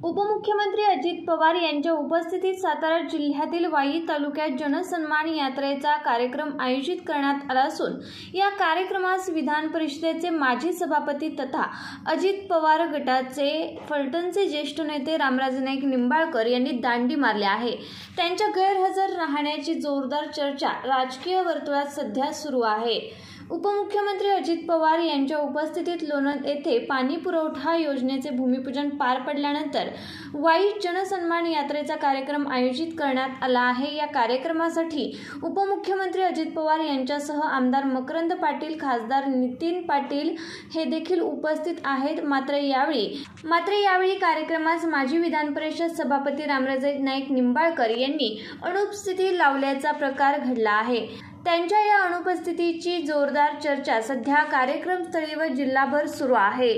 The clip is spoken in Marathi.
उपमुख्यमंत्री अजित पवार यांच्या उपस्थितीत सातारा जिल्ह्यातील वाई तालुक्यात जनसन्मान यात्रेचा कार्यक्रम आयोजित करण्यात आला असून या कार्यक्रमास विधान परिषदेचे माजी सभापती तथा अजित पवार गटाचे फलटणचे ज्येष्ठ नेते रामराजे नाईक निंबाळकर यांनी दांडी मारली आहे। त्यांच्या गैरहजर राहण्याची जोरदार चर्चा राजकीय वर्तुळात सध्या सुरू आहे। उपमुख्यमंत्री अजित पवार यांच्या उपस्थितीत लोणंद येथे पाणी पुरवठा योजनेचे भूमिपूजन पार पडल्यानंतर वाई जनसन्मान यात्रेचा कार्यक्रम आयोजित करण्यात आला आहे। या कार्यक्रमासाठी उपमुख्यमंत्री अजित पवार यांच्यासह आमदार मकरंद पाटील, खासदार नितीन पाटील हे देखील उपस्थित आहेत। मात्र यावेळी कार्यक्रमास माजी विधान परिषद सभापती रामराजे नाईक निंबाळकर यांनी अनुपस्थिती लावल्याचा प्रकार घडला आहे। त्यांच्या या अनुपस्थितीची जोरदार चर्चा सध्या कार्यक्रमस्थळी व जिल्हाभर सुरू आहे।